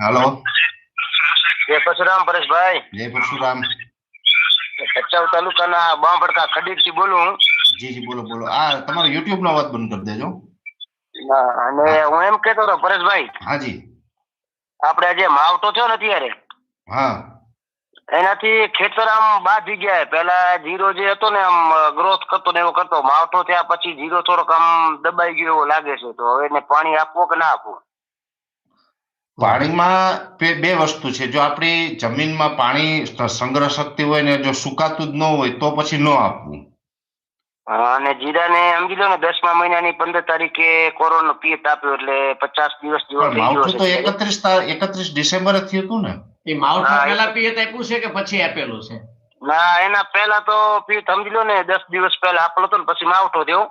હાલો. જય પરશુરામ પરેશભાઈ. જય પરશુરામ. ભચાઉ તાલુકાના બાંભડકા ખડીરથી બોલું હું. જી બોલો બોલો. આ તમારો યુટ્યુબ નો અવાજ બંધ કરી દેજો. અને હું એમ કેતો હતો પરેશભાઈ, હાજી, આપણે જે માવઠો થયો ને અત્યારે, હા, એનાથી ખેતર આમ બાધી ગયા. પેલા જીરો જે હતો ને આમ ગ્રોથ કરતો ને એવો કરતો, માવઠો થયા પછી જીરો થોડોક આમ દબાઈ ગયો એવો લાગે છે. તો હવે એને પાણી આપવું કે ના આપવું? પાણીમાં બે વસ્તુ છે. જો આપણી જમીનમાં પાણી સંગ્રહ શક્તિ હોય ને, જો સુકાતું જ ન હોય તો પછી ન આપવું. અને જીરાને સમજી લો ને 10મા મહિનાની 15 તારીખે કોરોના પિયત આપ્યો, એટલે 50 દિવસ જેવો થઈ ગયો માવઠું તો છે. 31 ડિસેમ્બરે થયું હતું ને. એ માવઠા પહેલા પિયત આપ્યું છે કે પછી આપેલું છે? ના, એના પહેલા તો પિયત સમજી લો ને 10 દિવસ પહેલા આપેલો હતો ને પછી માવઠો થયો.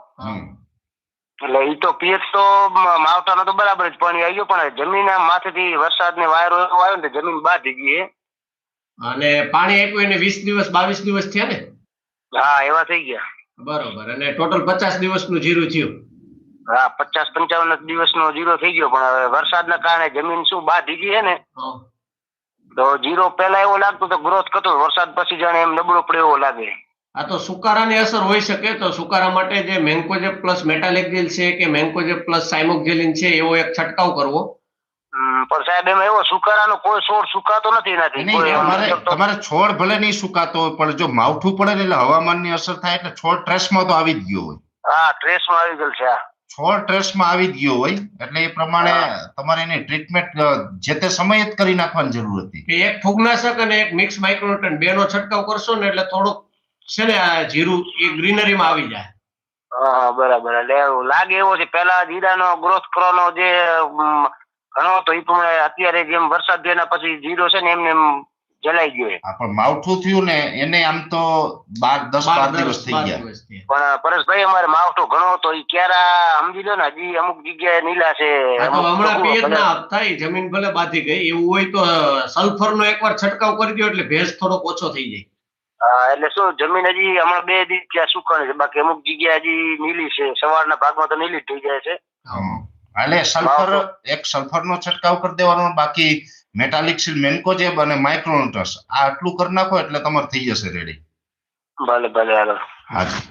એટલે ઈ તો પિયત તો માવઠાનો તો બરાબર જ પાણી આવી ગયો, પણ જમીન માથેથી વરસાદ ને વાયરો એવો આવ્યો ને જમીન બાધી ગઈ. અને પાણી આપ્યું એને 20 દિવસ 22 દિવસ થયા ને? હા, એવા થઈ ગયા. બરોબર. અને ટોટલ 50 દિવસનું જીરું થયું? હા, 50-55 દિવસનો જીરો થઈ ગયો, પણ હવે વરસાદના કારણે જમીન શું બાધી ગઈ છે ને, તો જીરો પહેલા એવો લાગતો તો ગ્રોથ કરતો, વરસાદ પછી જાણે એમ નબળો પડે એવો લાગે. આ તો સુકારાની અસર હોઈ શકે. તો સુકારા માટે જે મેન્કોજેબ પ્લસ મેટાલેક્ઝિલ છે કે મેન્કોજેબ પ્લસ સાયમોક્ઝેલિન છે એવો એક છંટકાવ કરવો. પણ સાહેબ એમાં એવો સુકારાનો કોઈ છોડ સુકાતો નથી એનાથી. તમારે છોડ ભલે નહીં સુકાતો હોય, પણ જો માવઠું પડે ને એટલે હવામાનની અસર થાય એટલે છોડ ટ્રેસમાં તો આવી જ ગયો હોય. હા, ટ્રેસમાં આવી ગયેલ છે. છોડ ટ્રેસમાં આવી જ ગયો હોય એટલે એ પ્રમાણે તમારે એની ટ્રીટમેન્ટ જે તે સમયે જ કરી નાખવાની જરૂર હતી. કે એક ફૂગનાશક અને એક મિક્સ માઇક્રોન્યુટ્રન્ટ બેનો છંટકાવ કરશો ને એટલે થોડુંક છે ને આ જીરું એ ગ્રીનરીમાં આવી જાય. હા, બરાબર. એટલે લાગે એવો છે પેલા જીરાનો ગ્રોથ કરવાનો જે ઘણો હતો એ પ્રમાણે અત્યારે જેમ વરસાદ થયો એના પછી જીરો છે ને એમને એમ જલાઈ ગયો. પણ માવઠું થયું ને એને આમ તો 10-12 દિવસ થઈ ગયા. પણ પરેશભાઈ અમારે માવઠો ઘણો હતો, એ ક્યારા સમજી લો ને હજી અમુક જગ્યાએ નીલા છે. હમણાં પિયત ના થાય, જમીન ભલે બાધી ગઈ એવું હોય તો સલ્ફરનો એકવાર છંટકાવ કરી દો એટલે ભેજ થોડોક ઓછો થઈ જાય. હા, એટલે શું જમીન હજી હમણાં 2 દિવસ ત્યાં સુકાણી છે, બાકી અમુક જગ્યા હજી નીલી છે. સવારના ભાગમાં તો નીલી થઈ જાય છે. એટલે સલ્ફરનો છંટકાવ કરી દેવાનો, બાકી મેટાલિક્સિલ, મેન્કોજેબ અને માઇક્રોન્યુટ્રન્ટ્સ આટલું કરી નાખો એટલે તમારે થઈ જશે રેડી. ભલે ભલે, હાલો. હાજી.